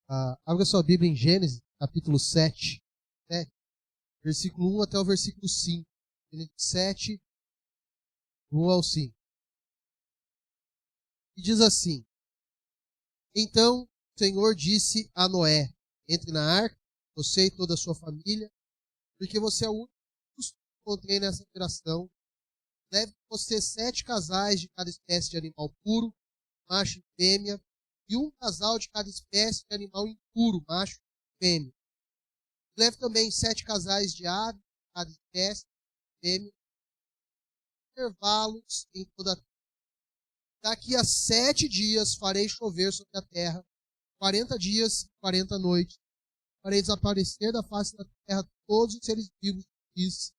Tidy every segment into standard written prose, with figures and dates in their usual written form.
Abra sua Bíblia em Gênesis, capítulo 7, versículo 1 até o versículo 5. Gênesis 7, 1 ao 5. E diz assim: Então o Senhor disse a Noé: Entre na arca, você e toda a sua família, porque você é o único que encontrei nessa geração. Deve você 7 casais de cada espécie de animal puro, macho e fêmea, e um casal de cada espécie de animal impuro, macho e fêmea. Leve também 7 casais de aves de cada espécie, fêmea, intervalos em toda a terra. Daqui a 7 dias farei chover sobre a terra, 40 dias e 40 noites. Farei desaparecer da face da terra todos os seres vivos que fiz.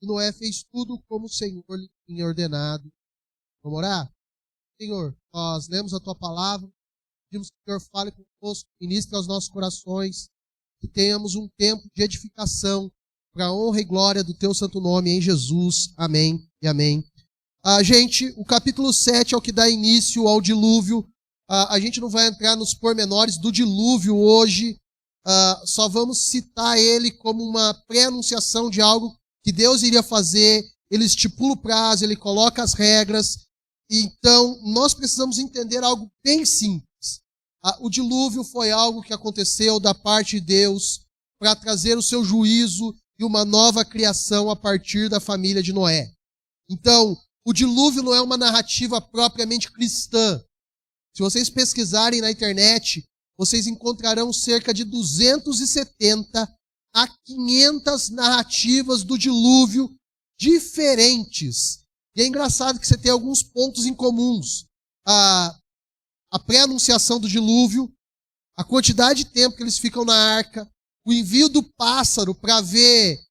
E Noé fez tudo como o Senhor lhe tinha ordenado. Vamos orar? Senhor, nós lemos a Tua palavra, pedimos que o Senhor fale conosco, ministre aos nossos corações, que tenhamos um tempo de edificação para a honra e glória do Teu santo nome, em Jesus. Amém e amém. Gente, o capítulo 7 é o que dá início ao dilúvio. A gente não vai entrar nos pormenores do dilúvio hoje, só vamos citar ele como uma pré-anunciação de algo que Deus iria fazer. Ele estipula o prazo, ele coloca as regras. Então, nós precisamos entender algo bem simples. O dilúvio foi algo que aconteceu da parte de Deus para trazer o seu juízo e uma nova criação a partir da família de Noé. Então, o dilúvio não é uma narrativa propriamente cristã. Se vocês pesquisarem na internet, vocês encontrarão cerca de 270 a 500 narrativas do dilúvio diferentes. E é engraçado que você tem alguns pontos em comuns. A pré-anunciação do dilúvio, a quantidade de tempo que eles ficam na arca, o envio do pássaro para ver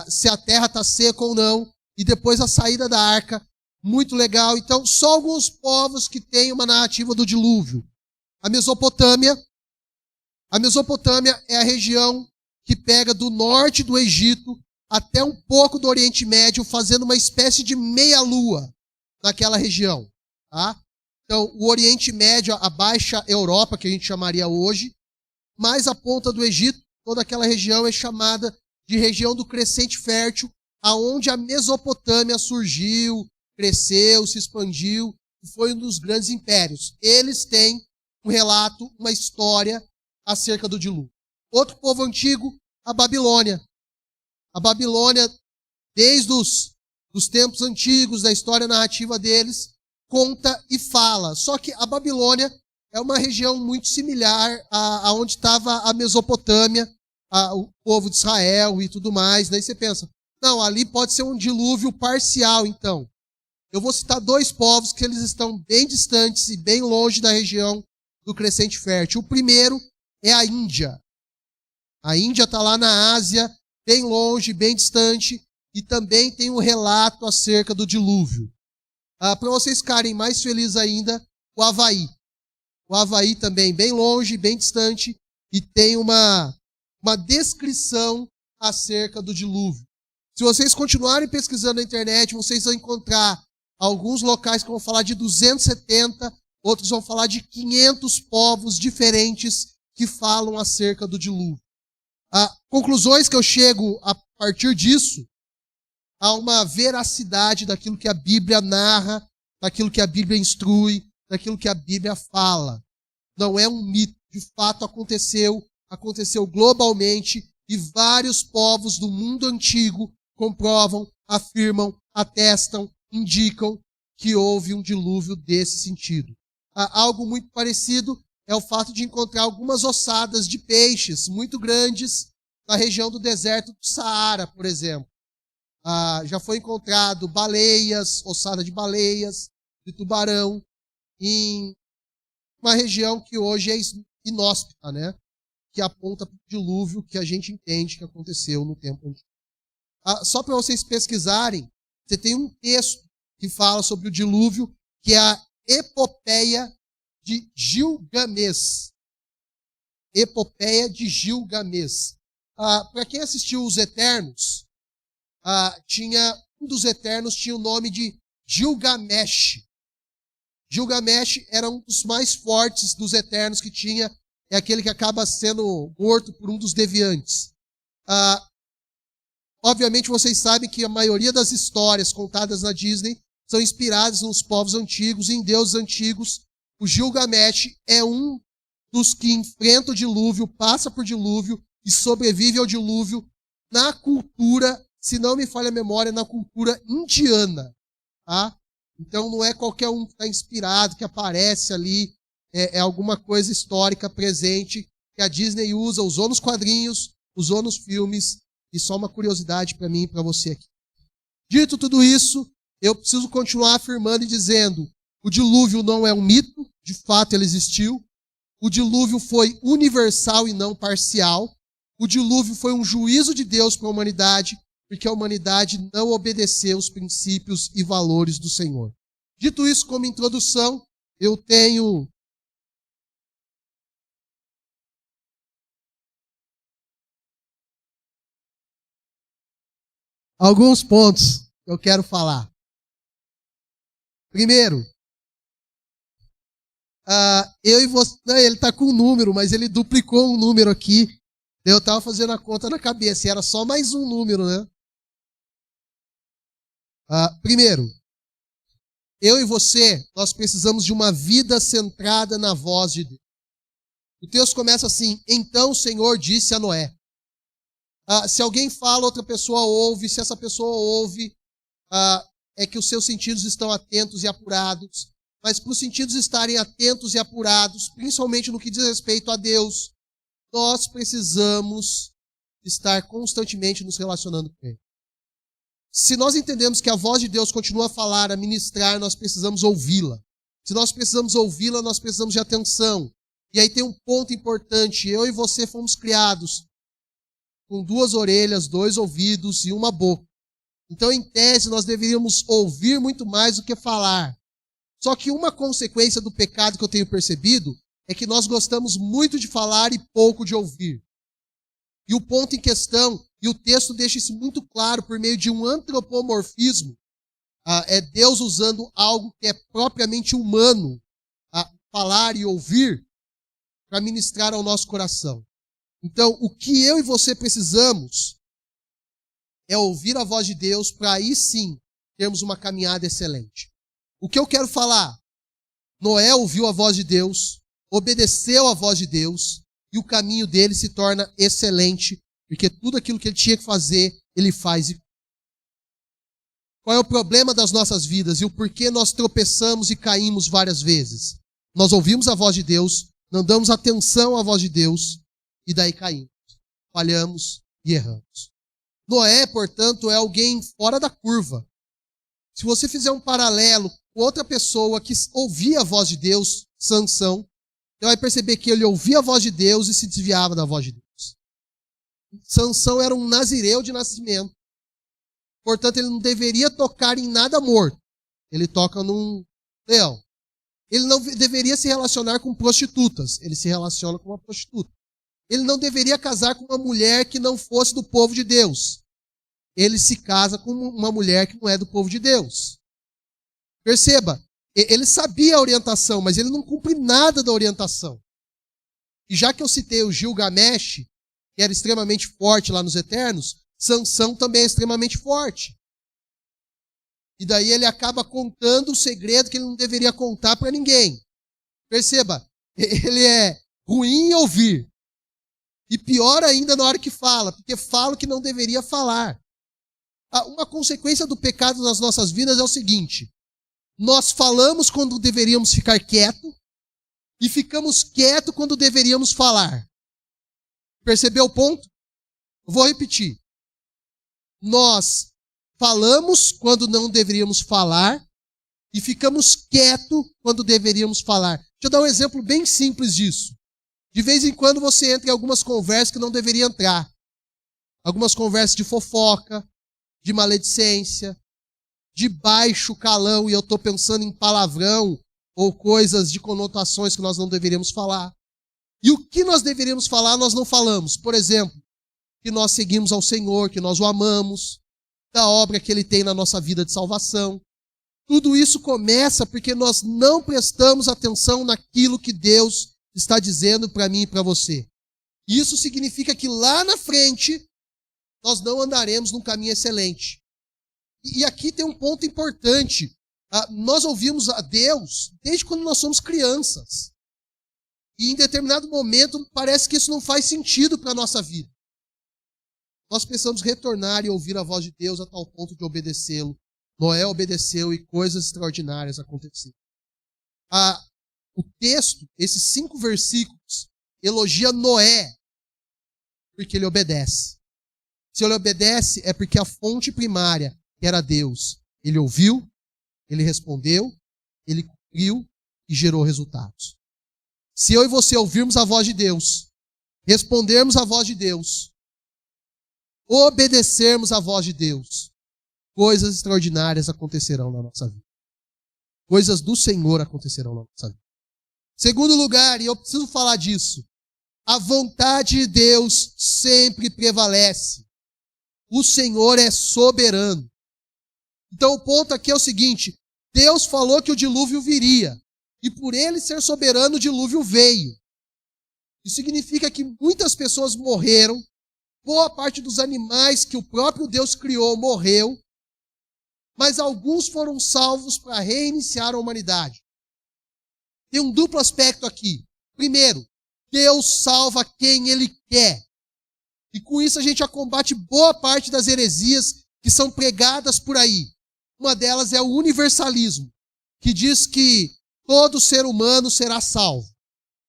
se a terra está seca ou não, e depois a saída da arca. Muito legal. Então, só alguns povos que têm uma narrativa do dilúvio. A Mesopotâmia é a região que pega do norte do Egito até um pouco do Oriente Médio, fazendo uma espécie de meia-lua naquela região. Tá? Então, o Oriente Médio, a Baixa Europa, que a gente chamaria hoje, mais a ponta do Egito, toda aquela região é chamada de região do crescente fértil, aonde a Mesopotâmia surgiu, cresceu, se expandiu, e foi um dos grandes impérios. Eles têm um relato, uma história acerca do dilúvio. Outro povo antigo, a Babilônia. A Babilônia, desde os tempos antigos, da história narrativa deles, conta e fala. Só que a Babilônia é uma região muito similar a onde estava a Mesopotâmia, o povo de Israel e tudo mais. Daí você pensa, não, ali pode ser um dilúvio parcial, então. Eu vou citar 2 povos que eles estão bem distantes e bem longe da região do crescente fértil. O primeiro é a Índia. A Índia está lá na Ásia, bem longe, bem distante, e também tem um relato acerca do dilúvio. Para vocês ficarem mais felizes ainda, o Havaí. O Havaí também bem longe, bem distante, e tem uma descrição acerca do dilúvio. Se vocês continuarem pesquisando na internet, vocês vão encontrar alguns locais que vão falar de 270, outros vão falar de 500 povos diferentes que falam acerca do dilúvio. Conclusões que eu chego a partir disso, há uma veracidade daquilo que a Bíblia narra, daquilo que a Bíblia instrui, daquilo que a Bíblia fala. Não é um mito, de fato aconteceu globalmente, e vários povos do mundo antigo comprovam, afirmam, atestam, indicam que houve um dilúvio desse sentido. Algo muito parecido é o fato de encontrar algumas ossadas de peixes muito grandes na região do deserto do Saara, por exemplo. Já foi encontrado baleias, ossada de baleias, de tubarão, em uma região que hoje é inóspita, né? Que aponta para o dilúvio que a gente entende que aconteceu no tempo antigo. Só para vocês pesquisarem, você tem um texto que fala sobre o dilúvio, que é a Epopeia de Gilgamês. Epopeia de Gilgamês. Para quem assistiu Os Eternos, um dos Eternos tinha o nome de Gilgamesh. Gilgamesh era um dos mais fortes dos Eternos que tinha é aquele que acaba sendo morto por um dos deviantes. Obviamente vocês sabem que a maioria das histórias contadas na Disney são inspiradas nos povos antigos, em deuses antigos. O Gilgamesh é um dos que enfrenta o dilúvio, passa por dilúvio e sobrevive ao dilúvio na cultura, se não me falha a memória, na cultura indiana. Tá? Então não é qualquer um que está inspirado, que aparece ali, é alguma coisa histórica presente que a Disney usa, usou nos quadrinhos, usou nos filmes, e só uma curiosidade para mim e para você aqui. Dito tudo isso, eu preciso continuar afirmando e dizendo, o dilúvio não é um mito, de fato ele existiu, o dilúvio foi universal e não parcial, o dilúvio foi um juízo de Deus para a humanidade, porque a humanidade não obedeceu os princípios e valores do Senhor. Dito isso como introdução, eu tenho alguns pontos que eu quero falar. Primeiro, eu e você... Não, ele está com um número, mas ele duplicou um número aqui. Eu estava fazendo a conta na cabeça, e era só mais um número, né? Primeiro, eu e você, nós precisamos de uma vida centrada na voz de Deus. O texto começa assim, então o Senhor disse a Noé. Se alguém fala, outra pessoa ouve, se essa pessoa ouve, é que os seus sentidos estão atentos e apurados. Mas para os sentidos estarem atentos e apurados, principalmente no que diz respeito a Deus, nós precisamos estar constantemente nos relacionando com Ele. Se nós entendemos que a voz de Deus continua a falar, a ministrar, nós precisamos ouvi-la. Se nós precisamos ouvi-la, nós precisamos de atenção. E aí tem um ponto importante. Eu e você fomos criados com 2 orelhas, 2 ouvidos e uma boca. Então, em tese, nós deveríamos ouvir muito mais do que falar. Só que uma consequência do pecado que eu tenho percebido é que nós gostamos muito de falar e pouco de ouvir. E o ponto em questão, e o texto deixa isso muito claro por meio de um antropomorfismo, é Deus usando algo que é propriamente humano, falar e ouvir, para ministrar ao nosso coração. Então, o que eu e você precisamos é ouvir a voz de Deus para aí sim termos uma caminhada excelente. O que eu quero falar? Noé ouviu a voz de Deus, obedeceu a voz de Deus, e o caminho dele se torna excelente, porque tudo aquilo que ele tinha que fazer, ele faz. Qual é o problema das nossas vidas e o porquê nós tropeçamos e caímos várias vezes? Nós ouvimos a voz de Deus, não damos atenção à voz de Deus, e daí caímos, falhamos e erramos. Noé, portanto, é alguém fora da curva. Se você fizer um paralelo com outra pessoa que ouvia a voz de Deus, Sansão, você vai perceber que ele ouvia a voz de Deus e se desviava da voz de Deus. Sansão era um nazireu de nascimento. Portanto, ele não deveria tocar em nada morto. Ele toca num leão. Ele não deveria se relacionar com prostitutas. Ele se relaciona com uma prostituta. Ele não deveria casar com uma mulher que não fosse do povo de Deus. Ele se casa com uma mulher que não é do povo de Deus. Perceba, ele sabia a orientação, mas ele não cumpre nada da orientação. E já que eu citei o Gilgamesh, que era extremamente forte lá nos Eternos, Sansão também é extremamente forte. E daí ele acaba contando o segredo que ele não deveria contar para ninguém. Perceba, ele é ruim em ouvir. E pior ainda na hora que fala, porque fala o que não deveria falar. Uma consequência do pecado nas nossas vidas é o seguinte: nós falamos quando deveríamos ficar quieto e ficamos quietos quando deveríamos falar. Percebeu o ponto? Eu vou repetir. Nós falamos quando não deveríamos falar e ficamos quietos quando deveríamos falar. Deixa eu dar um exemplo bem simples disso. De vez em quando você entra em algumas conversas que não deveria entrar. Algumas conversas de fofoca, de maledicência, de baixo calão, e eu estou pensando em palavrão ou coisas de conotações que nós não deveríamos falar. E o que nós deveríamos falar, nós não falamos. Por exemplo, que nós seguimos ao Senhor, que nós o amamos, da obra que Ele tem na nossa vida de salvação. Tudo isso começa porque nós não prestamos atenção naquilo que Deus está dizendo para mim e para você. Isso significa que lá na frente nós não andaremos num caminho excelente. E aqui tem um ponto importante. Nós ouvimos a Deus desde quando nós somos crianças. E em determinado momento parece que isso não faz sentido para a nossa vida. Nós precisamos retornar e ouvir a voz de Deus a tal ponto de obedecê-lo. Noé obedeceu e coisas extraordinárias aconteceram. O texto, esses 5 versículos, elogia Noé porque ele obedece. Se ele obedece é porque a fonte primária, que era Deus, ele ouviu, ele respondeu, ele cumpriu e gerou resultados. Se eu e você ouvirmos a voz de Deus, respondermos a voz de Deus, obedecermos a voz de Deus, coisas extraordinárias acontecerão na nossa vida. Coisas do Senhor acontecerão na nossa vida. Segundo lugar, e eu preciso falar disso, a vontade de Deus sempre prevalece. O Senhor é soberano. Então o ponto aqui é o seguinte, Deus falou que o dilúvio viria, e por ele ser soberano, o dilúvio veio. Isso significa que muitas pessoas morreram, boa parte dos animais que o próprio Deus criou morreu, mas alguns foram salvos para reiniciar a humanidade. Tem um duplo aspecto aqui. Primeiro, Deus salva quem Ele quer. E com isso a gente já combate boa parte das heresias que são pregadas por aí. Uma delas é o universalismo, que diz que todo ser humano será salvo.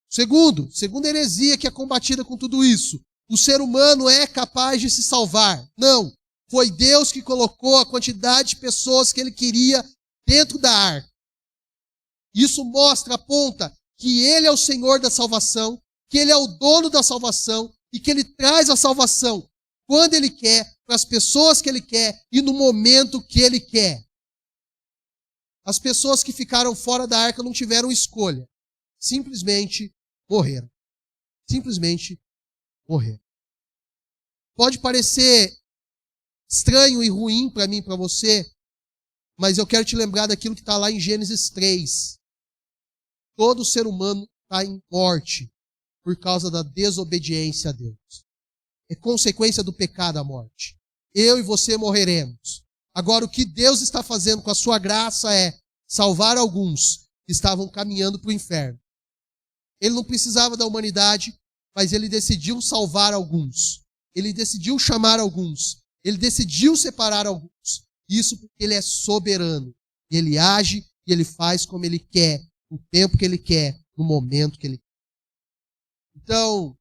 Segunda heresia que é combatida com tudo isso, o ser humano é capaz de se salvar. Não, foi Deus que colocou a quantidade de pessoas que Ele queria dentro da arca. Isso mostra, aponta, que Ele é o Senhor da salvação, que Ele é o dono da salvação e que Ele traz a salvação quando Ele quer, para as pessoas que Ele quer e no momento que Ele quer. As pessoas que ficaram fora da arca não tiveram escolha. Simplesmente morreram. Simplesmente morreram. Pode parecer estranho e ruim para mim e para você, mas eu quero te lembrar daquilo que está lá em Gênesis 3. Todo ser humano está em morte por causa da desobediência a Deus. É consequência do pecado a morte. Eu e você morreremos. Agora, o que Deus está fazendo com a sua graça é salvar alguns que estavam caminhando para o inferno. Ele não precisava da humanidade, mas ele decidiu salvar alguns. Ele decidiu chamar alguns. Ele decidiu separar alguns. Isso porque ele é soberano. E ele age e ele faz como ele quer, no tempo que ele quer, no momento que ele quer. Então,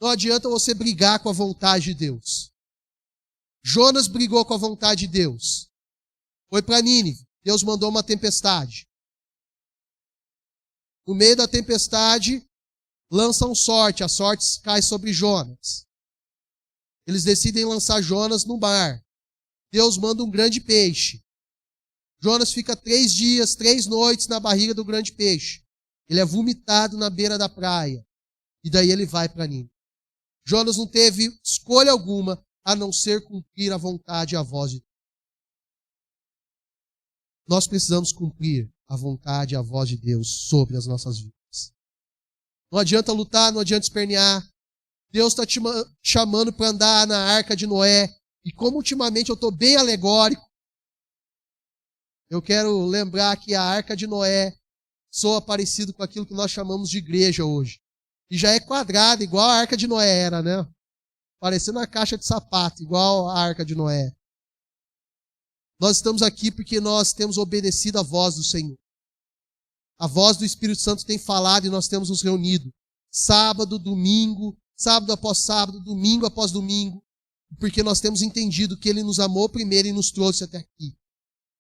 não adianta você brigar com a vontade de Deus. Jonas brigou com a vontade de Deus. Foi para Nínive. Deus mandou uma tempestade. No meio da tempestade, lançam sorte. A sorte cai sobre Jonas. Eles decidem lançar Jonas no mar. Deus manda um grande peixe. Jonas fica 3 dias, 3 noites na barriga do grande peixe. Ele é vomitado na beira da praia. E daí ele vai para Nínive. Jonas não teve escolha alguma a não ser cumprir a vontade e a voz de Deus. Nós precisamos cumprir a vontade e a voz de Deus sobre as nossas vidas. Não adianta lutar, não adianta espernear. Deus está te chamando para andar na arca de Noé. E como ultimamente eu estou bem alegórico, eu quero lembrar que a arca de Noé soa parecido com aquilo que nós chamamos de igreja hoje. E já é quadrada, igual a arca de Noé era, né? Parecendo uma caixa de sapato, igual a arca de Noé. Nós estamos aqui porque nós temos obedecido a voz do Senhor. A voz do Espírito Santo tem falado e nós temos nos reunido. Sábado, domingo, sábado após sábado, domingo após domingo. Porque nós temos entendido que Ele nos amou primeiro e nos trouxe até aqui.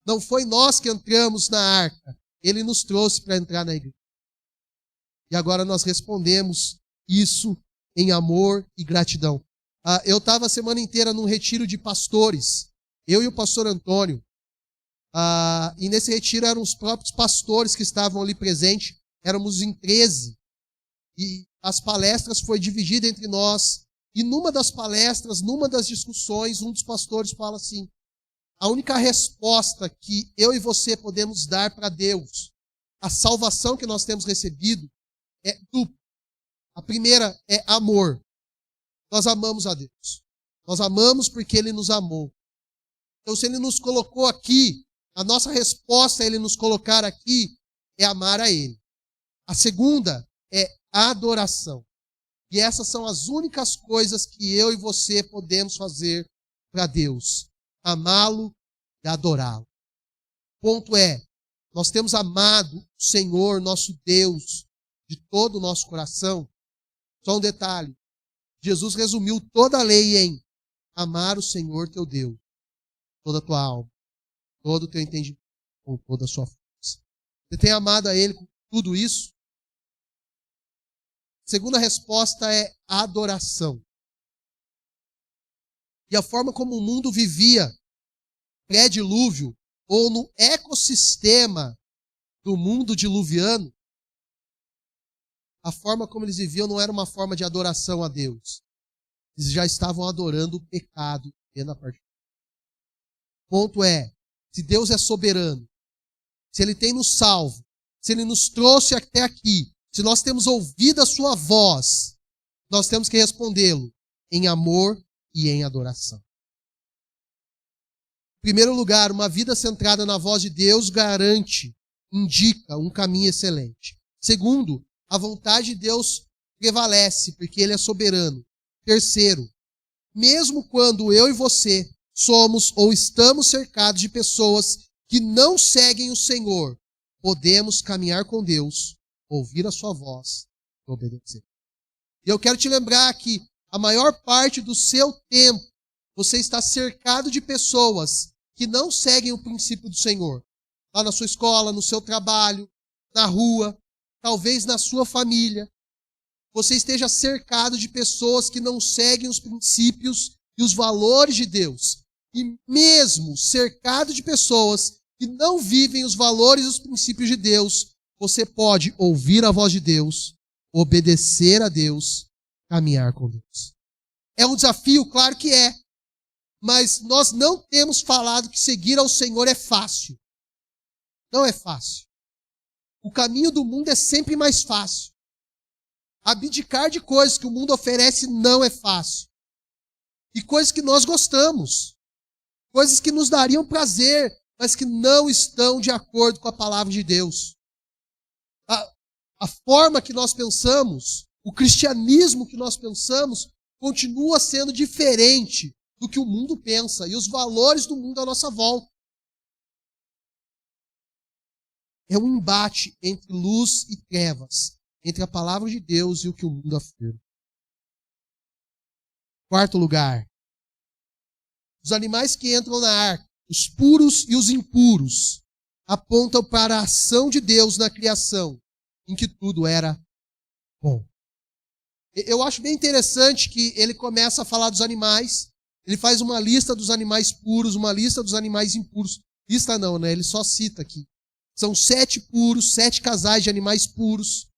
Não foi nós que entramos na arca. Ele nos trouxe para entrar na igreja. E agora nós respondemos isso em amor e gratidão. Eu estava a semana inteira num retiro de pastores. Eu e o pastor Antônio. E nesse retiro eram os próprios pastores que estavam ali presentes. Éramos em 13. E as palestras foi dividida entre nós. E numa das palestras, numa das discussões, um dos pastores fala assim: a única resposta que eu e você podemos dar para Deus, a salvação que nós temos recebido, é dupla. A primeira é amor. Nós amamos a Deus. Nós amamos porque Ele nos amou. Então, se Ele nos colocou aqui, a nossa resposta a Ele nos colocar aqui é amar a Ele. A segunda é adoração. E essas são as únicas coisas que eu e você podemos fazer para Deus. Amá-lo e adorá-lo. O ponto é, nós temos amado o Senhor, nosso Deus, de todo o nosso coração. Só um detalhe. Jesus resumiu toda a lei em amar o Senhor teu Deus, toda a tua alma, todo o teu entendimento, com toda a sua força. Você tem amado a Ele com tudo isso? A segunda resposta é adoração. E a forma como o mundo vivia pré-dilúvio, ou no ecossistema do mundo diluviano, a forma como eles viviam não era uma forma de adoração a Deus. Eles já estavam adorando o pecado dentro da parte. O ponto é, se Deus é soberano, se Ele tem nos salvo, se Ele nos trouxe até aqui, se nós temos ouvido a sua voz, nós temos que respondê-lo em amor e em adoração. Em primeiro lugar, uma vida centrada na voz de Deus garante, indica um caminho excelente. Segundo, a vontade de Deus prevalece, porque Ele é soberano. Terceiro, mesmo quando eu e você somos ou estamos cercados de pessoas que não seguem o Senhor, podemos caminhar com Deus, ouvir a sua voz e obedecer. E eu quero te lembrar que a maior parte do seu tempo você está cercado de pessoas que não seguem o princípio do Senhor. Lá na sua escola, no seu trabalho, na rua, talvez na sua família. Você esteja cercado de pessoas que não seguem os princípios e os valores de Deus. E mesmo cercado de pessoas que não vivem os valores e os princípios de Deus, você pode ouvir a voz de Deus, obedecer a Deus, caminhar com Deus. É um desafio? Claro que é. Mas nós não temos falado que seguir ao Senhor é fácil. Não é fácil. O caminho do mundo é sempre mais fácil. Abdicar de coisas que o mundo oferece não é fácil. E coisas que nós gostamos. Coisas que nos dariam prazer, mas que não estão de acordo com a palavra de Deus. A forma que nós pensamos, o cristianismo que nós pensamos, continua sendo diferente do que o mundo pensa e os valores do mundo à nossa volta. É um embate entre luz e trevas, entre a palavra de Deus e o que o mundo afirma. Quarto lugar. Os animais que entram na arca, os puros e os impuros, apontam para a ação de Deus na criação, em que tudo era bom. Eu acho bem interessante que ele começa a falar dos animais, ele faz uma lista dos animais puros, uma lista dos animais impuros. Lista não, né? Ele só cita aqui. São 7 puros, 7 casais de animais puros,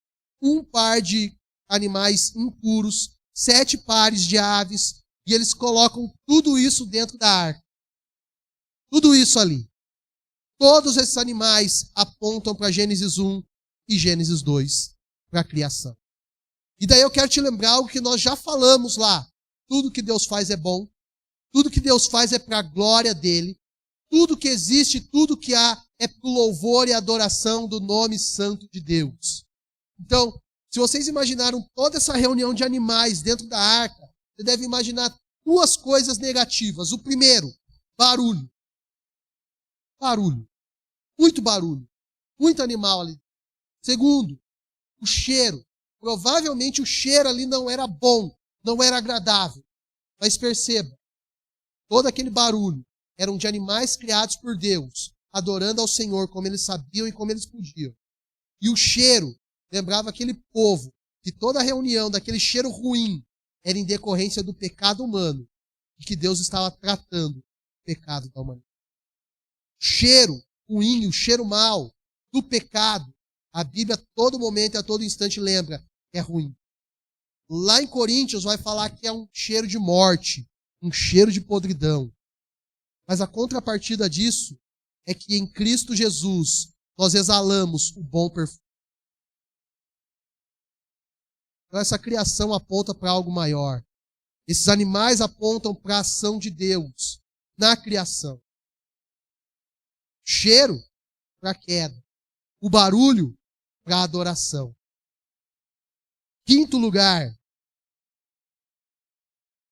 1 par de animais impuros, 7 pares de aves, e eles colocam tudo isso dentro da arca. Tudo isso ali. Todos esses animais apontam para Gênesis 1 e Gênesis 2, para a criação. E daí eu quero te lembrar algo que nós já falamos lá. Tudo que Deus faz é bom. Tudo que Deus faz é para a glória dele. Tudo que existe, tudo que há é para o louvor e adoração do nome santo de Deus. Então, se vocês imaginaram toda essa reunião de animais dentro da arca, você deve imaginar 2 coisas negativas. O primeiro, barulho. Barulho. Muito barulho. Muito animal ali. Segundo, o cheiro. Provavelmente o cheiro ali não era bom, não era agradável. Mas perceba, todo aquele barulho eram de animais criados por Deus, adorando ao Senhor como eles sabiam e como eles podiam. E o cheiro lembrava aquele povo que toda a reunião daquele cheiro ruim era em decorrência do pecado humano e que Deus estava tratando o pecado da humanidade. O cheiro ruim, o cheiro mau do pecado, a Bíblia a todo momento e a todo instante lembra, é ruim. Lá em Coríntios vai falar que é um cheiro de morte, um cheiro de podridão. Mas a contrapartida disso é que em Cristo Jesus nós exalamos o bom perfume. Então essa criação aponta para algo maior. Esses animais apontam para a ação de Deus na criação. Cheiro para a queda. O barulho para a adoração. Quinto lugar,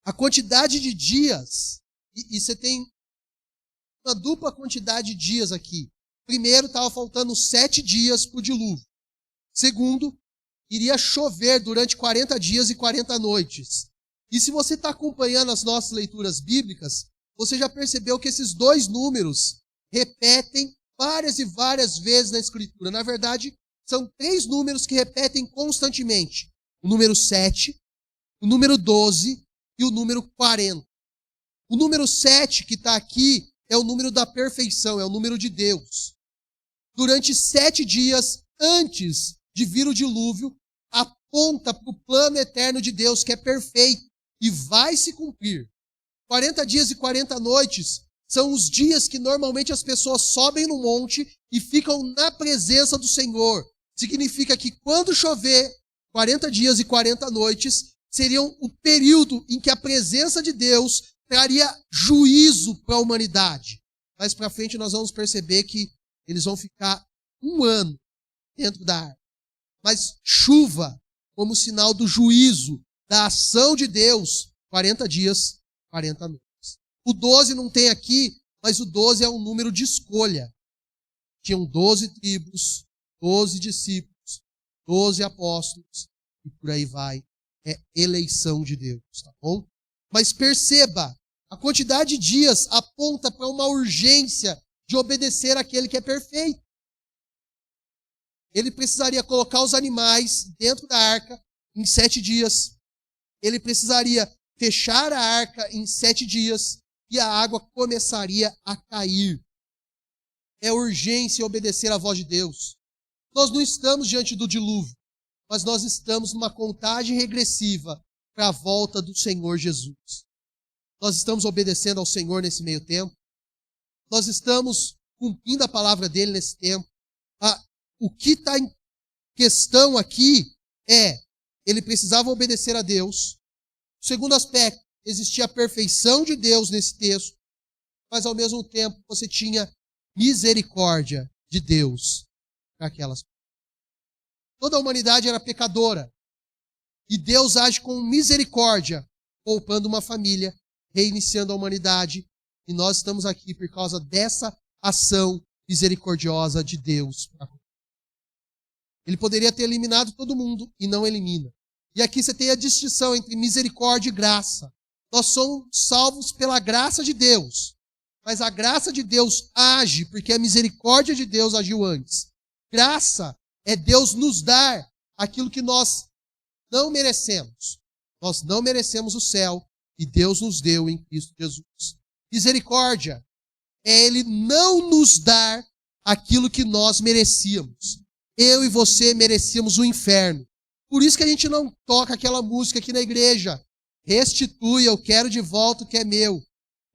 a quantidade de dias. E você tem uma dupla quantidade de dias aqui. Primeiro, estava faltando 7 dias para o dilúvio. Segundo, iria chover durante 40 dias e 40 noites. E se você está acompanhando as nossas leituras bíblicas, você já percebeu que esses dois números repetem várias e várias vezes na Escritura. Na verdade, são 3 números que repetem constantemente. O número 7, o número 12 e o número 40. O número 7 que está aqui é o número da perfeição, é o número de Deus. Durante 7 dias antes de vir o dilúvio, aponta para o plano eterno de Deus, que é perfeito e vai se cumprir. 40 dias e 40 noites são os dias que normalmente as pessoas sobem no monte e ficam na presença do Senhor. Significa que quando chover, 40 dias e 40 noites seriam o período em que a presença de Deus traria juízo para a humanidade. Mais para frente nós vamos perceber que eles vão ficar 1 ano dentro da arca. Mas chuva como sinal do juízo, da ação de Deus, 40 dias, 40 noites. O 12 não tem aqui, mas o 12 é um número de escolha. Tinham 12 tribos, 12 discípulos, 12 apóstolos, e por aí vai. É eleição de Deus, tá bom? Mas perceba, a quantidade de dias aponta para uma urgência de obedecer àquele que é perfeito. Ele precisaria colocar os animais dentro da arca em 7 dias. Ele precisaria fechar a arca em 7 dias e a água começaria a cair. É urgência obedecer à voz de Deus. Nós não estamos diante do dilúvio, mas nós estamos numa contagem regressiva para a volta do Senhor Jesus. Nós estamos obedecendo ao Senhor nesse meio tempo. Nós estamos cumprindo a palavra dele nesse tempo. O que está em questão aqui é, ele precisava obedecer a Deus. O segundo aspecto, existia a perfeição de Deus nesse texto, mas ao mesmo tempo você tinha misericórdia de Deus para aquelas pessoas. Toda a humanidade era pecadora. E Deus age com misericórdia, poupando uma família, reiniciando a humanidade. E nós estamos aqui por causa dessa ação misericordiosa de Deus. Ele poderia ter eliminado todo mundo e não elimina. E aqui você tem a distinção entre misericórdia e graça. Nós somos salvos pela graça de Deus. Mas a graça de Deus age porque a misericórdia de Deus agiu antes. Graça é Deus nos dar aquilo que nós não merecemos. Nós não merecemos o céu e Deus nos deu em Cristo Jesus. Misericórdia é Ele não nos dar aquilo que nós merecíamos. Eu e você merecíamos o inferno. Por isso que a gente não toca aquela música aqui na igreja. Restitui, eu quero de volta o que é meu.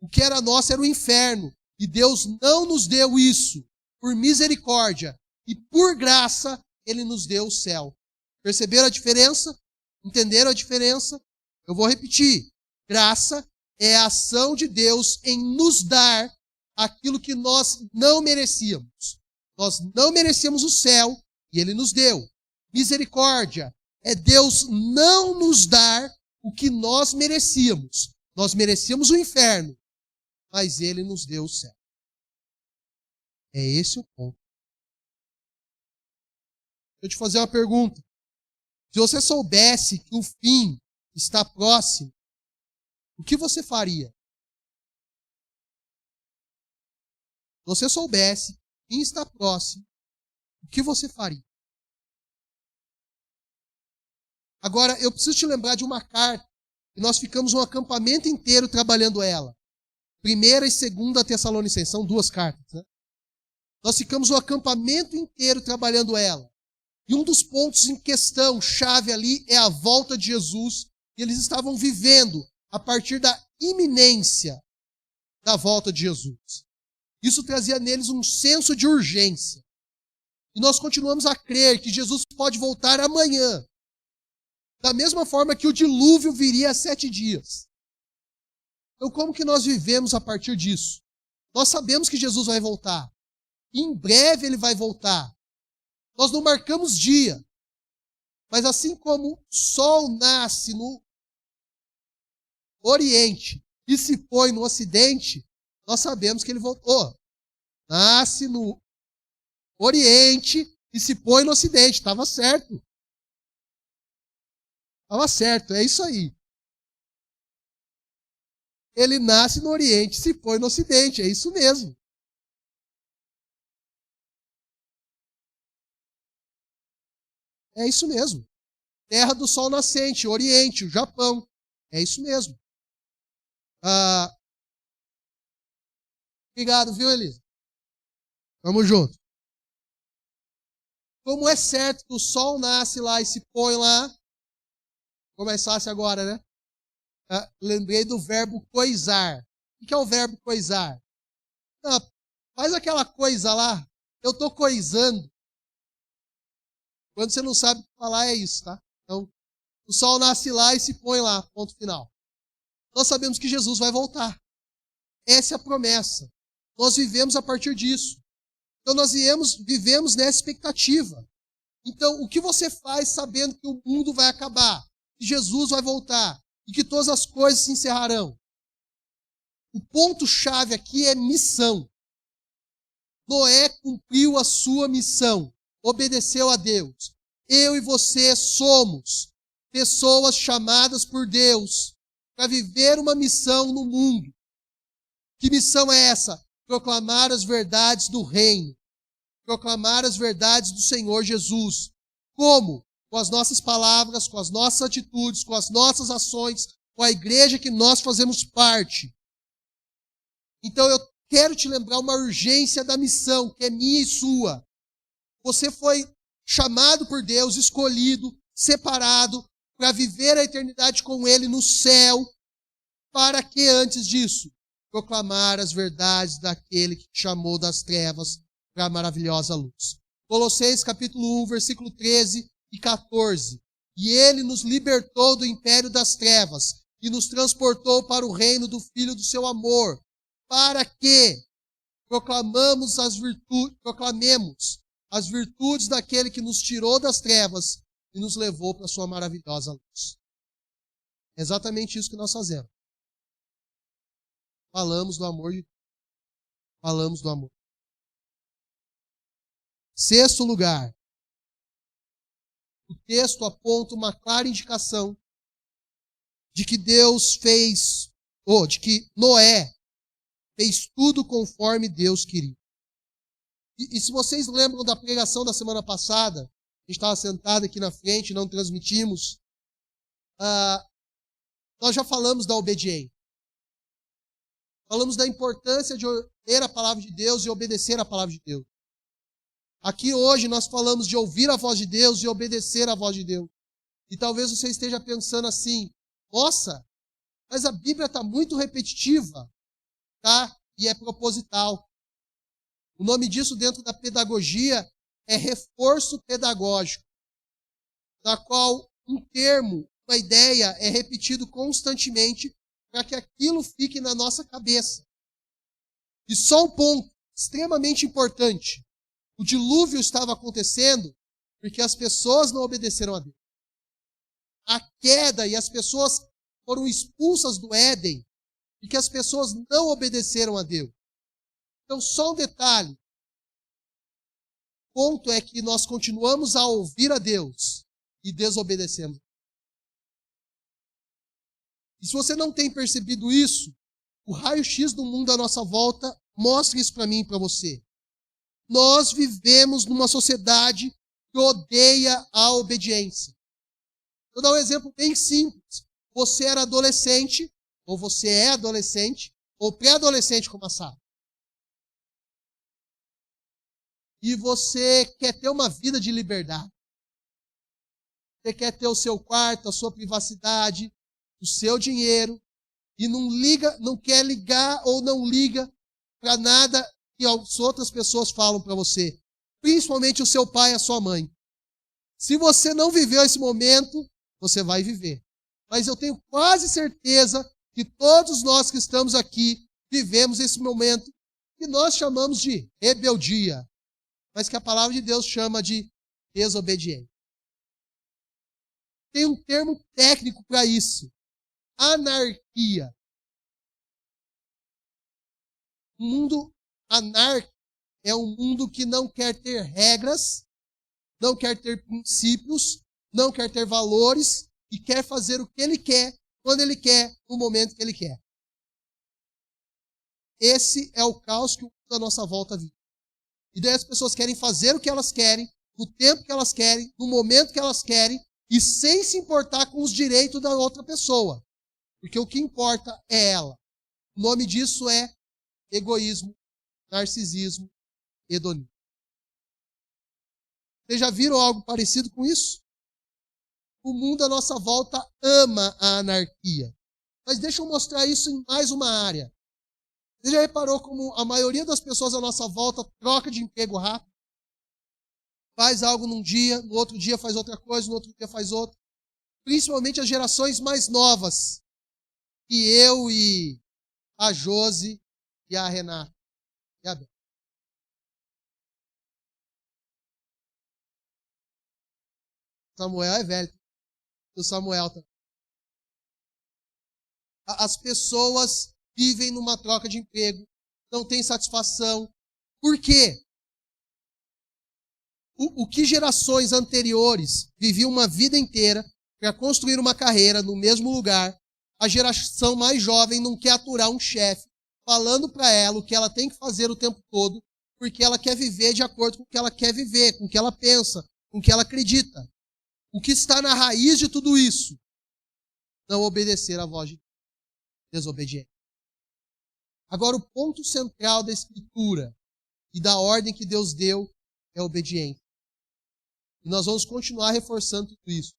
O que era nosso era o inferno. E Deus não nos deu isso. Por misericórdia e por graça, Ele nos deu o céu. Perceberam a diferença? Entenderam a diferença? Eu vou repetir. Graça é a ação de Deus em nos dar aquilo que nós não merecíamos. Nós não merecíamos o céu e Ele nos deu. Misericórdia é Deus não nos dar o que nós merecíamos. Nós merecíamos o inferno, mas Ele nos deu o céu. É esse o ponto. Deixa eu te fazer uma pergunta. Se você soubesse que o fim está próximo, o que você faria? Se você soubesse que o fim está próximo, o que você faria? Agora, eu preciso te lembrar de uma carta, e nós ficamos um acampamento inteiro trabalhando ela. 1ª e 2ª Tessalonicenses, são 2 cartas, né? Nós ficamos um acampamento inteiro trabalhando ela. E um dos pontos em questão, chave ali, é a volta de Jesus, que eles estavam vivendo a partir da iminência da volta de Jesus. Isso trazia neles um senso de urgência. E nós continuamos a crer que Jesus pode voltar amanhã. Da mesma forma que o dilúvio viria a 7 dias. Então, como que nós vivemos a partir disso? Nós sabemos que Jesus vai voltar. Em breve ele vai voltar. Nós não marcamos dia. Mas assim como o sol nasce no Oriente e se põe no Ocidente, nós sabemos que ele voltou. Nasce no Oriente e se põe no Ocidente. Estava certo. Estava certo, é isso aí. Ele nasce no Oriente e se põe no Ocidente, é isso mesmo. É isso mesmo. Terra do sol nascente, Oriente, o Japão. É isso mesmo. Obrigado, viu, Elisa? Tamo junto. Como é certo que o sol nasce lá e se põe lá, começasse agora, né? Lembrei do verbo coisar. O que é o verbo coisar? Não, faz aquela coisa lá. Eu estou coisando. Quando você não sabe falar, é isso, tá? Então, o sol nasce lá e se põe lá, ponto final. Nós sabemos que Jesus vai voltar. Essa é a promessa. Nós vivemos a partir disso. Então, nós vivemos nessa expectativa. Então, o que você faz sabendo que o mundo vai acabar, que Jesus vai voltar e que todas as coisas se encerrarão? O ponto-chave aqui é missão. Noé cumpriu a sua missão, obedeceu a Deus. Eu e você somos pessoas chamadas por Deus para viver uma missão no mundo. Que missão é essa? Proclamar as verdades do reino. Proclamar as verdades do Senhor Jesus. Como? Com as nossas palavras, com as nossas atitudes, com as nossas ações, com a igreja que nós fazemos parte. Então eu quero te lembrar uma urgência da missão, que é minha e sua. Você foi chamado por Deus, escolhido, separado, para viver a eternidade com Ele no céu. Para que antes disso? Proclamar as verdades daquele que te chamou das trevas para a maravilhosa luz. Colossenses capítulo 1, versículo 13 e 14. E Ele nos libertou do império das trevas e nos transportou para o reino do Filho do seu amor, para que proclamemos as virtudes daquele que nos tirou das trevas e nos levou para a sua maravilhosa luz. É exatamente isso que nós fazemos. Falamos do amor de Deus. Falamos do amor. Sexto lugar. O texto aponta uma clara indicação de que Deus fez, de que Noé fez tudo conforme Deus queria. E se vocês lembram da pregação da semana passada, a gente estava sentado aqui na frente, não transmitimos, nós já falamos da obediência. Falamos da importância de ler a palavra de Deus e obedecer a palavra de Deus. Aqui hoje nós falamos de ouvir a voz de Deus e obedecer a voz de Deus. E talvez você esteja pensando assim, nossa, mas a Bíblia está muito repetitiva, tá? E é proposital. O nome disso dentro da pedagogia é reforço pedagógico, na qual um termo, uma ideia é repetido constantemente para que aquilo fique na nossa cabeça. E só um ponto extremamente importante. O dilúvio estava acontecendo porque as pessoas não obedeceram a Deus. A queda e as pessoas foram expulsas do Éden porque as pessoas não obedeceram a Deus. Então, só um detalhe. O ponto é que nós continuamos a ouvir a Deus e desobedecemos. E se você não tem percebido isso, o raio-x do mundo à nossa volta mostra isso para mim e para você. Nós vivemos numa sociedade que odeia a obediência. Vou dar um exemplo bem simples. Você era adolescente, ou você é adolescente, ou pré-adolescente como a Sara. E você quer ter uma vida de liberdade. Você quer ter o seu quarto, a sua privacidade, o seu dinheiro, e não quer ligar ou não liga para nada que as outras pessoas falam para você. Principalmente o seu pai e a sua mãe. Se você não viveu esse momento, você vai viver. Mas eu tenho quase certeza que todos nós que estamos aqui vivemos esse momento que nós chamamos de rebeldia, mas que a palavra de Deus chama de desobediência. Tem um termo técnico para isso: anarquia. O mundo anárquico é um mundo que não quer ter regras, não quer ter princípios, não quer ter valores e quer fazer o que ele quer, quando ele quer, no momento que ele quer. Esse é o caos que o mundo à nossa volta vive. E daí as pessoas querem fazer o que elas querem, no tempo que elas querem, no momento que elas querem, e sem se importar com os direitos da outra pessoa. Porque o que importa é ela. O nome disso é egoísmo, narcisismo, hedonismo. Vocês já viram algo parecido com isso? O mundo à nossa volta ama a anarquia. Mas deixa eu mostrar isso em mais uma área. Você já reparou como a maioria das pessoas à nossa volta troca de emprego rápido? Faz algo num dia, no outro dia faz outra coisa, no outro dia faz outra. Principalmente as gerações mais novas. E eu e a Josi e a Renata e a Bela. Samuel é velho. O Samuel também. As pessoas vivem numa troca de emprego, não têm satisfação. Por quê? O que gerações anteriores viviam uma vida inteira para construir uma carreira no mesmo lugar, a geração mais jovem não quer aturar um chefe falando para ela o que ela tem que fazer o tempo todo, porque ela quer viver de acordo com o que ela quer viver, com o que ela pensa, com o que ela acredita. O que está na raiz de tudo isso? Não obedecer à voz de Deus. Desobediência. Agora, o ponto central da Escritura e da ordem que Deus deu é a obediência. E nós vamos continuar reforçando tudo isso.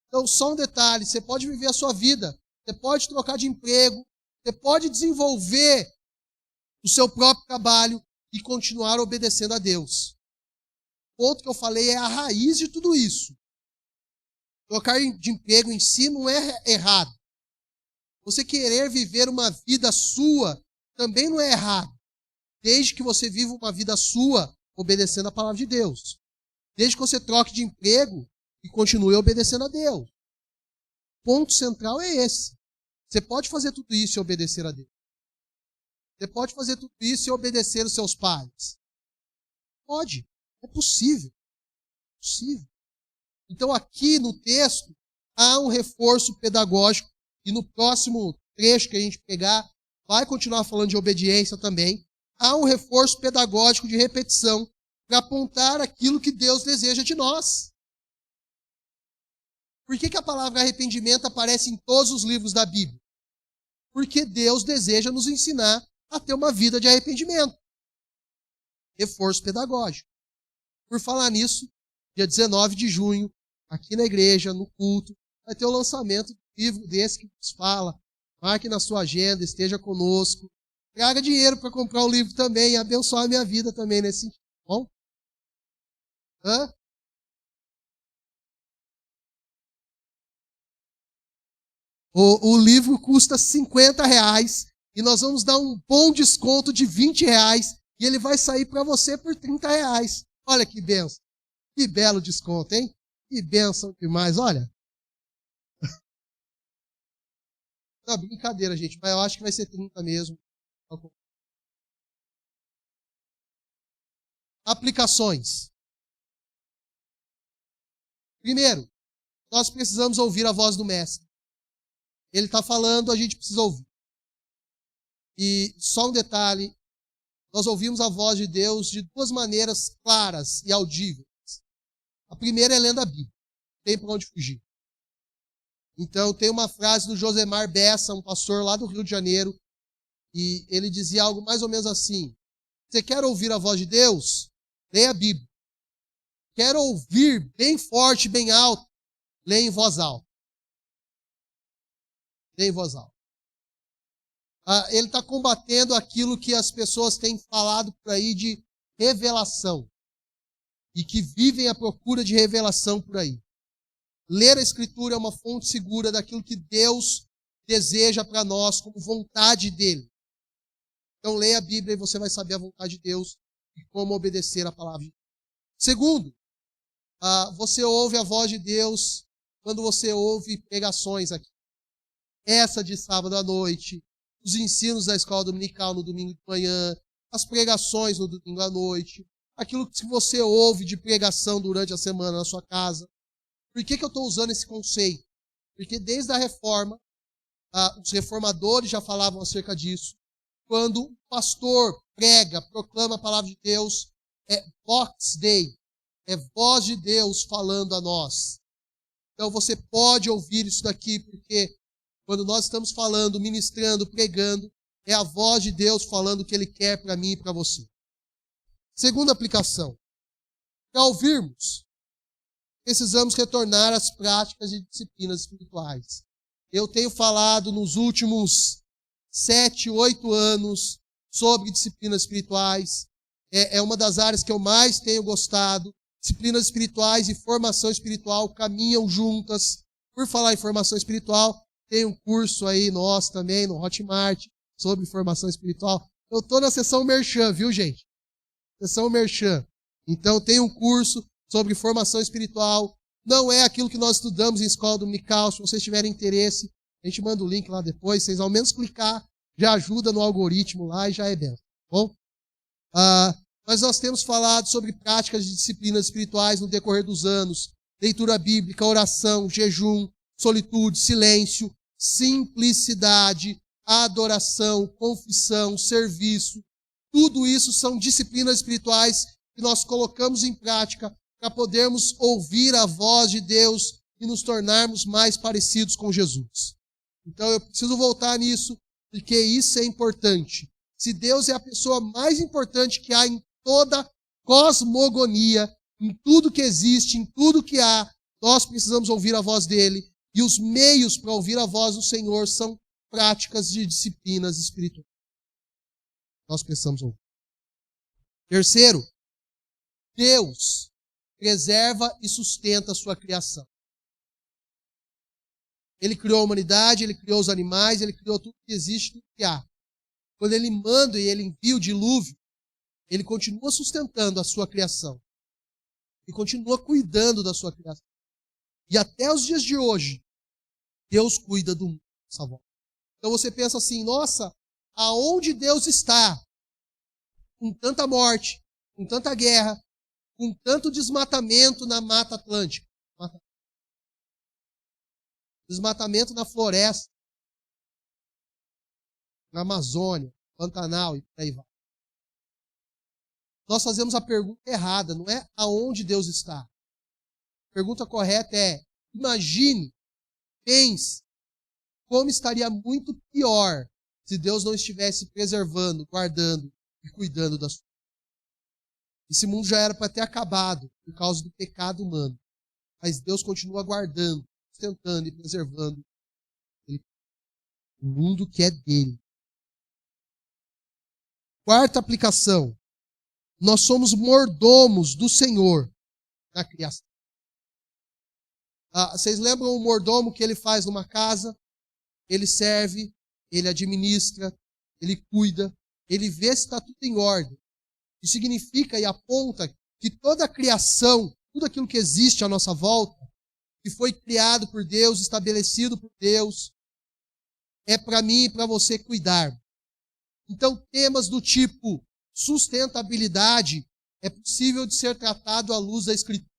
Então, só um detalhe: você pode viver a sua vida, você pode trocar de emprego, você pode desenvolver o seu próprio trabalho e continuar obedecendo a Deus. O ponto que eu falei é a raiz de tudo isso. Trocar de emprego em si não é errado. Você querer viver uma vida sua também não é errado. Desde que você viva uma vida sua obedecendo a palavra de Deus. Desde que você troque de emprego e continue obedecendo a Deus. O ponto central é esse. Você pode fazer tudo isso e obedecer a Deus. Você pode fazer tudo isso e obedecer os seus pais. Pode. É possível. É possível. Então aqui no texto há um reforço pedagógico e no próximo trecho que a gente pegar vai continuar falando de obediência também. Há um reforço pedagógico de repetição para apontar aquilo que Deus deseja de nós. Por que a palavra arrependimento aparece em todos os livros da Bíblia? Porque Deus deseja nos ensinar a ter uma vida de arrependimento. Reforço pedagógico. Por falar nisso, dia 19 de junho, aqui na igreja, no culto, vai ter o lançamento do livro desse que nos fala. Marque na sua agenda, esteja conosco. Traga dinheiro para comprar o livro também e abençoar a minha vida também nesse sentido. Bom? Hã? O livro custa R$50 e nós vamos dar um bom desconto de R$20 e ele vai sair para você por R$30. Olha que benção. Que belo desconto, hein? Que benção demais, olha. Não, brincadeira, gente, mas eu acho que vai ser 30 mesmo. Aplicações. Primeiro, nós precisamos ouvir a voz do mestre. Ele está falando, a gente precisa ouvir. E só um detalhe, nós ouvimos a voz de Deus de duas maneiras claras e audíveis. A primeira é lendo a Bíblia. Não tem para onde fugir. Então, tem uma frase do Josemar Bessa, um pastor lá do Rio de Janeiro, e ele dizia algo mais ou menos assim: você quer ouvir a voz de Deus? Leia a Bíblia. Quer ouvir bem forte, bem alto? Leia em voz alta. Leia em voz alta. Ele está combatendo aquilo que as pessoas têm falado por aí de revelação. E que vivem à procura de revelação por aí. ler a Escritura é uma fonte segura daquilo que Deus deseja para nós como vontade dele. Então leia a Bíblia e você vai saber a vontade de Deus e como obedecer a palavra de Deus. Segundo, você ouve a voz de Deus quando você ouve pregações aqui. Essa de sábado à noite, os ensinos da escola dominical no domingo de manhã, as pregações no domingo à noite, aquilo que você ouve de pregação durante a semana na sua casa. Por que eu estou usando esse conceito? Porque desde a reforma, os reformadores já falavam acerca disso. Quando o pastor prega, proclama a palavra de Deus, é Vox Dei, é voz de Deus falando a nós. Então você pode ouvir isso daqui, porque quando nós estamos falando, ministrando, pregando, é a voz de Deus falando o que Ele quer para mim e para você. Segunda aplicação. Para ouvirmos, precisamos retornar às práticas e disciplinas espirituais. Eu tenho falado nos últimos 7, 8 anos sobre disciplinas espirituais. É uma das áreas que eu mais tenho gostado. Disciplinas espirituais e formação espiritual caminham juntas. Por falar em formação espiritual, tem um curso aí nosso também, no Hotmart, sobre formação espiritual. Eu estou na sessão Merchan, viu, gente? Sessão Merchan. Então, tem um curso sobre formação espiritual. Não é aquilo que nós estudamos em escola dominical. Se vocês tiverem interesse, a gente manda o link lá depois. Vocês ao menos clicar, já ajuda no algoritmo lá e já é bem. Bom? Mas nós temos falado sobre práticas de disciplinas espirituais no decorrer dos anos. Leitura bíblica, oração, jejum, solitude, silêncio, simplicidade, adoração, confissão, serviço. Tudo isso são disciplinas espirituais que nós colocamos em prática para podermos ouvir a voz de Deus e nos tornarmos mais parecidos com Jesus. Então eu preciso voltar nisso, porque isso é importante. Se Deus é a pessoa mais importante que há em toda cosmogonia, em tudo que existe, em tudo que há, nós precisamos ouvir a voz dele. E os meios para ouvir a voz do Senhor são práticas de disciplinas espirituais. Nós precisamos ouvir. Terceiro, Deus preserva e sustenta a sua criação. Ele criou a humanidade, ele criou os animais, ele criou tudo que existe, tudo que há. Quando ele manda e ele envia o dilúvio, ele continua sustentando a sua criação. E continua cuidando da sua criação. E até os dias de hoje, Deus cuida do mundo. Então você pensa assim, nossa, aonde Deus está? Com tanta morte, com tanta guerra, com tanto desmatamento na Mata Atlântica. Desmatamento na floresta, na Amazônia, Pantanal e por aí vai. Nós fazemos a pergunta errada, não é aonde Deus está. A pergunta correta é, imagine, pense, como estaria muito pior se Deus não estivesse preservando, guardando e cuidando da sua vida. Esse mundo já era para ter acabado por causa do pecado humano. Mas Deus continua guardando, sustentando e preservando o mundo que é dele. Quarta aplicação. Nós somos mordomos do Senhor na criação. Vocês lembram o mordomo que ele faz numa casa? Ele serve, ele administra, ele cuida, ele vê se está tudo em ordem. Isso significa e aponta que toda a criação, tudo aquilo que existe à nossa volta, que foi criado por Deus, estabelecido por Deus, é para mim e para você cuidar. Então, temas do tipo sustentabilidade é possível de ser tratado à luz da Escritura.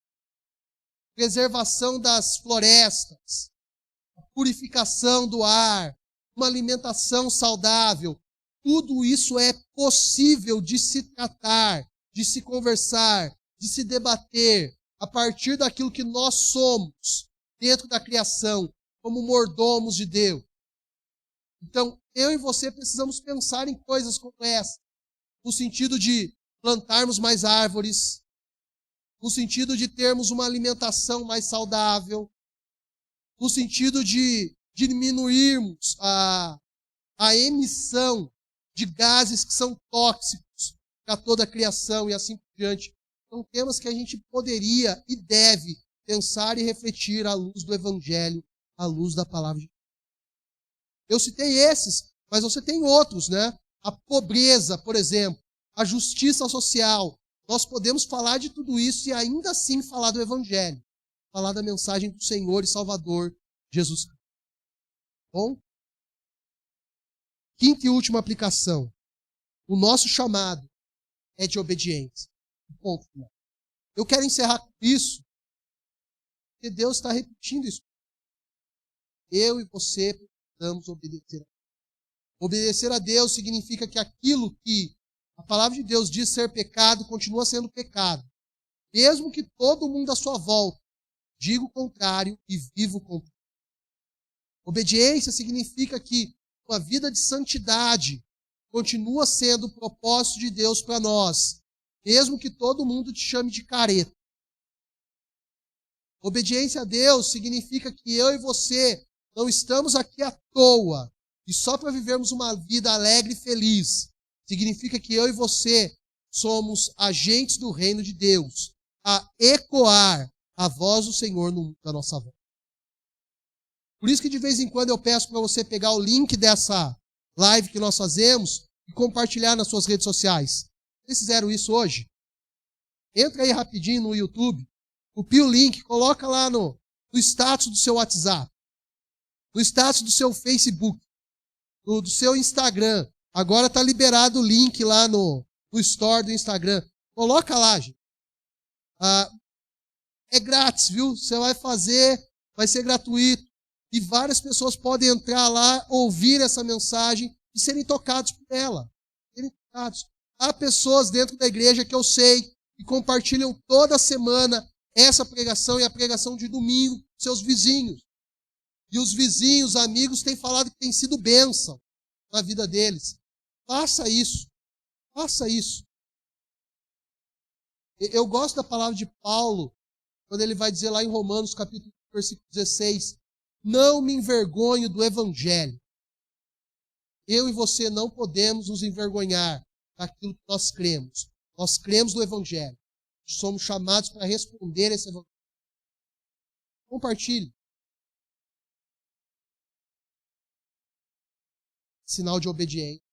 Preservação das florestas, a purificação do ar, uma alimentação saudável, tudo isso é possível de se tratar, de se conversar, de se debater a partir daquilo que nós somos dentro da criação, como mordomos de Deus. Então, eu e você precisamos pensar em coisas como essa, no sentido de plantarmos mais árvores, no sentido de termos uma alimentação mais saudável, no sentido de diminuirmos a emissão de gases que são tóxicos para toda a criação e assim por diante. São temas que a gente poderia e deve pensar e refletir à luz do Evangelho, à luz da palavra de Deus. Eu citei esses, mas você tem outros, né? A pobreza, por exemplo, a justiça social. Nós podemos falar de tudo isso e ainda assim falar do Evangelho, falar da mensagem do Senhor e Salvador Jesus Cristo. Bom? Quinta e última aplicação. O nosso chamado é de obediência. Ponto final. Eu quero encerrar com isso, porque Deus está repetindo isso. Eu e você precisamos obedecer. Obedecer a Deus significa que aquilo que a palavra de Deus diz ser pecado, continua sendo pecado. Mesmo que todo mundo à sua volta diga o contrário e viva o contrário. Obediência significa que uma vida de santidade continua sendo o propósito de Deus para nós, mesmo que todo mundo te chame de careta. Obediência a Deus significa que eu e você não estamos aqui à toa e só para vivermos uma vida alegre e feliz. Significa que eu e você somos agentes do reino de Deus, a ecoar a voz do Senhor no mundo da nossa volta. Por isso que de vez em quando eu peço para você pegar o link dessa live que nós fazemos e compartilhar nas suas redes sociais. Vocês fizeram isso hoje? Entra aí rapidinho no YouTube, copia o link, coloca lá no status do seu WhatsApp, no status do seu Facebook, do seu Instagram. Agora está liberado o link lá no store do Instagram. Coloca lá, gente. É grátis, viu? Você vai fazer, vai ser gratuito. E várias pessoas podem entrar lá, ouvir essa mensagem e serem tocados por ela. Serem tocados. Há pessoas dentro da igreja que eu sei que compartilham toda semana essa pregação e a pregação de domingo com seus vizinhos. E os vizinhos, amigos, têm falado que tem sido bênção na vida deles. Faça isso. Faça isso. Eu gosto da palavra de Paulo, quando ele vai dizer lá em Romanos, capítulo 1, versículo 16, não me envergonho do Evangelho. Eu e você não podemos nos envergonhar daquilo que nós cremos. Nós cremos no Evangelho. Somos chamados para responder esse Evangelho. Compartilhe. Sinal de obediência.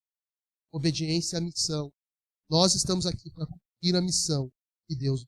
Obediência à missão. Nós estamos aqui para cumprir a missão que Deus